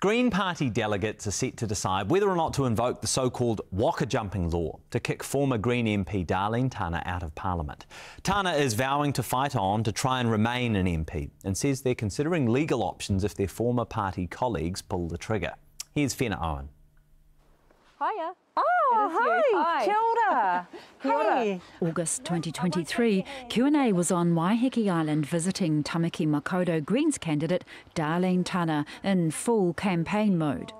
Green Party delegates are set to decide whether or not to invoke the so-called waka jumping law to kick former Green MP Darlene Tana out of Parliament. Tana is vowing to fight on to try and remain an MP and says they're considering legal options if their former party colleagues pull the trigger. Here's Fiona Owen. Hiya. Oh, hi. Kia ora. Kia ora. Hey. August 2023, Q&A was on Waiheke Island visiting Tamaki Makaurau Greens candidate Darlene Tana in full campaign mode.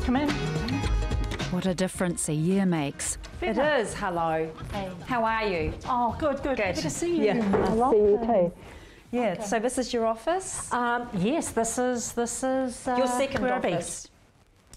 Come in. What a difference a year makes. It is. Hello. Hey. How are you? Oh, good. Good. Happy to see you. Yeah. I see you too. Yeah, Okay. so this is your office? Yes, this is your second where I'll be. office?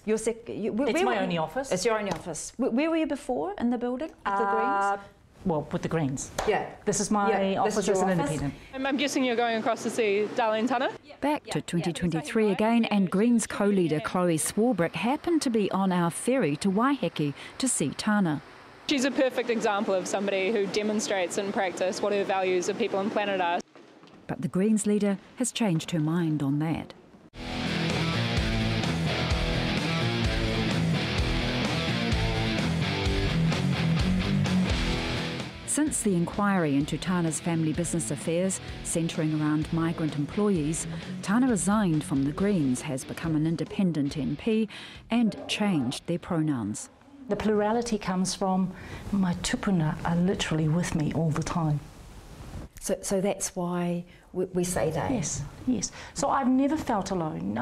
Your It's my only office. It's your only office. Where were you before in the building with the Greens? Well, with the Greens. Yeah. This is my office as an independent. I'm guessing you're going across to see Darlene Tana? Back to 2023 again, and Greens co-leader Chloe Swarbrick happened to be on our ferry to Waiheke to see Tana. She's a perfect example of somebody who demonstrates in practice what her values of people and planet are. But the Greens leader has changed her mind on that. Since the inquiry into Tana's family business affairs, centring around migrant employees, Tana resigned from the Greens, has become an independent MP and changed their pronouns. The plurality comes from my tupuna are literally with me all the time. So that's why we say that? Yes, yes. So I've never felt alone.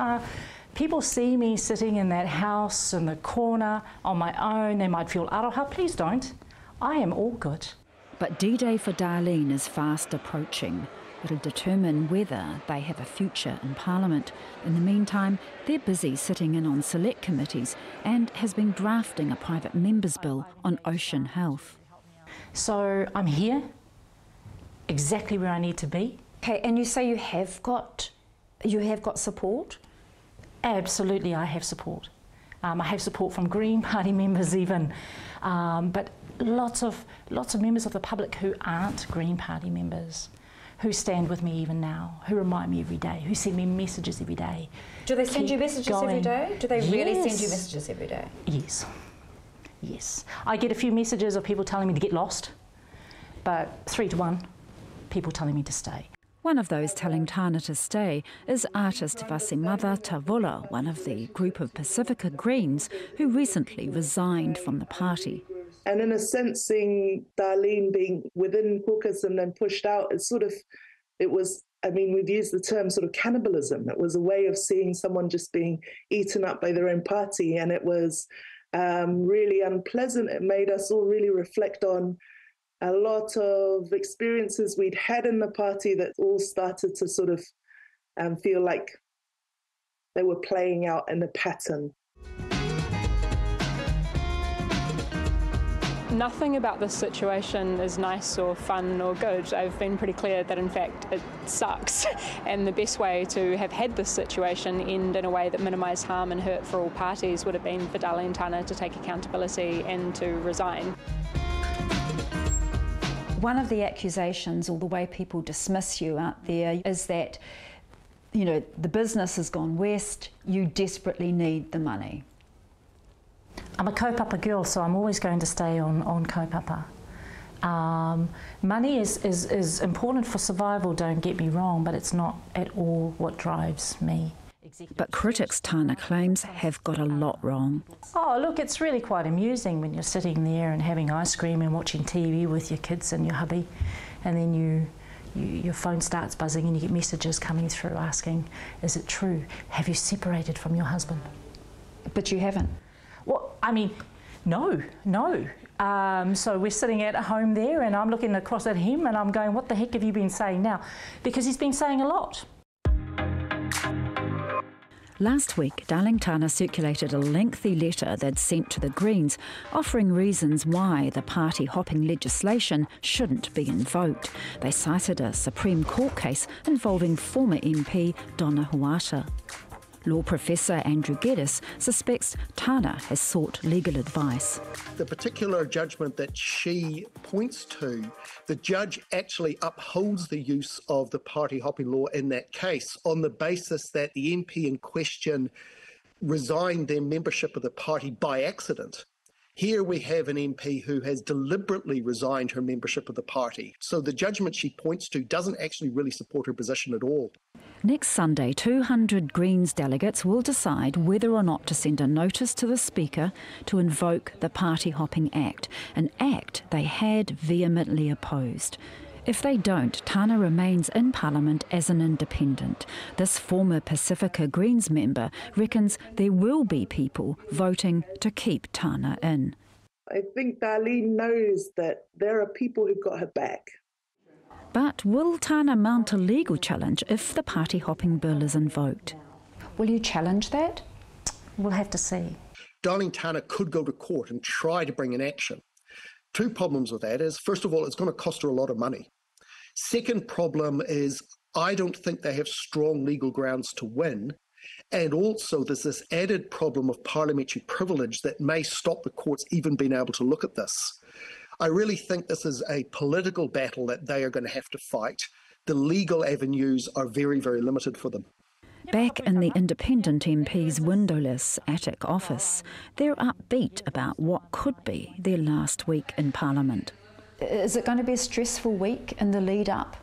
People see me sitting in that house in the corner on my own. They might feel aroha. Please don't. I am all good. But D-Day for Darlene is fast approaching. It'll determine whether they have a future in Parliament. In the meantime, they're busy sitting in on select committees and has been drafting a private member's bill on ocean health. So I'm here, exactly where I need to be. Okay, and you say you have got support? Absolutely, I have support. I have support from Green Party members even, but lots of members of the public who aren't Green Party members, who stand with me even now, who remind me every day, who send me messages every day. Do they send you messages every day? Do they really Yes. send you messages every day? Yes, yes. I get a few messages of people telling me to get lost, but 3 to 1, people telling me to stay. One of those telling Tana to stay is artist Vasimava Tavola, one of the group of Pacifica Greens who recently resigned from the party. And in a sense, seeing Darlene being within caucus and then pushed out, it was, I mean, we've used the term sort of cannibalism. It was a way of seeing someone just being eaten up by their own party. And it was really unpleasant. It made us all really reflect on a lot of experiences we'd had in the party that all started to sort of feel like they were playing out in a pattern. Nothing about this situation is nice or fun or good. I've been pretty clear that in fact it sucks, and the best way to have had this situation end in a way that minimised harm and hurt for all parties would have been for Darlene Tana to take accountability and to resign. One of the accusations, or the way people dismiss you out there, is that, you know, the business has gone west, you desperately need the money. I'm a kaupapa girl, so I'm always going to stay on kaupapa. Money is important for survival, don't get me wrong, but it's not at all what drives me. But critics, Tana claims, have got a lot wrong. Oh, look, it's really quite amusing when you're sitting there and having ice cream and watching TV with your kids and your hubby, and then your phone starts buzzing and you get messages coming through asking, is it true? Have you separated from your husband? But you haven't. Well, I mean, no. So we're sitting at home there and I'm looking across at him and I'm going, what the heck have you been saying now? Because he's been saying a lot. Last week, Darlene Tana circulated a lengthy letter they'd sent to the Greens, offering reasons why the party-hopping legislation shouldn't be invoked. They cited a Supreme Court case involving former MP Donna Huata. Law professor Andrew Geddes suspects Tana has sought legal advice. The particular judgment that she points to, the judge actually upholds the use of the party hopping law in that case on the basis that the MP in question resigned their membership of the party by accident. Here we have an MP who has deliberately resigned her membership of the party. So the judgment she points to doesn't actually really support her position at all. Next Sunday, 200 Greens delegates will decide whether or not to send a notice to the Speaker to invoke the Party Hopping Act, an act they had vehemently opposed. If they don't, Tana remains in Parliament as an independent. This former Pacifica Greens member reckons there will be people voting to keep Tana in. I think Darlene knows that there are people who've got her back. But will Tana mount a legal challenge if the party hopping bill is invoked? Will you challenge that? We'll have to see. Darlene Tana could go to court and try to bring an action. Two problems with that is, first of all, it's going to cost her a lot of money. Second problem is, I don't think they have strong legal grounds to win. And also there's this added problem of parliamentary privilege that may stop the courts even being able to look at this. I really think this is a political battle that they are going to have to fight. The legal avenues are very, very limited for them. Back in the independent MP's windowless attic office, they're upbeat about what could be their last week in Parliament. Is it going to be a stressful week in the lead up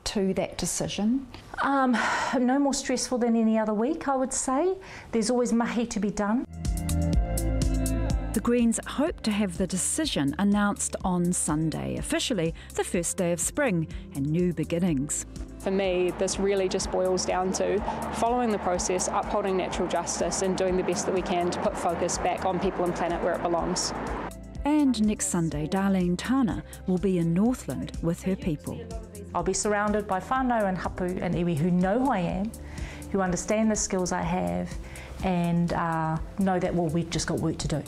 to that decision? No more stressful than any other week, I would say. There's always mahi to be done. The Greens hope to have the decision announced on Sunday, officially the first day of spring and new beginnings. For me, this really just boils down to following the process, upholding natural justice and doing the best that we can to put focus back on people and planet where it belongs. And next Sunday, Darlene Tana will be in Northland with her people. I'll be surrounded by whānau and hapu and iwi who know who I am, who understand the skills I have and know that, well, we've just got work to do.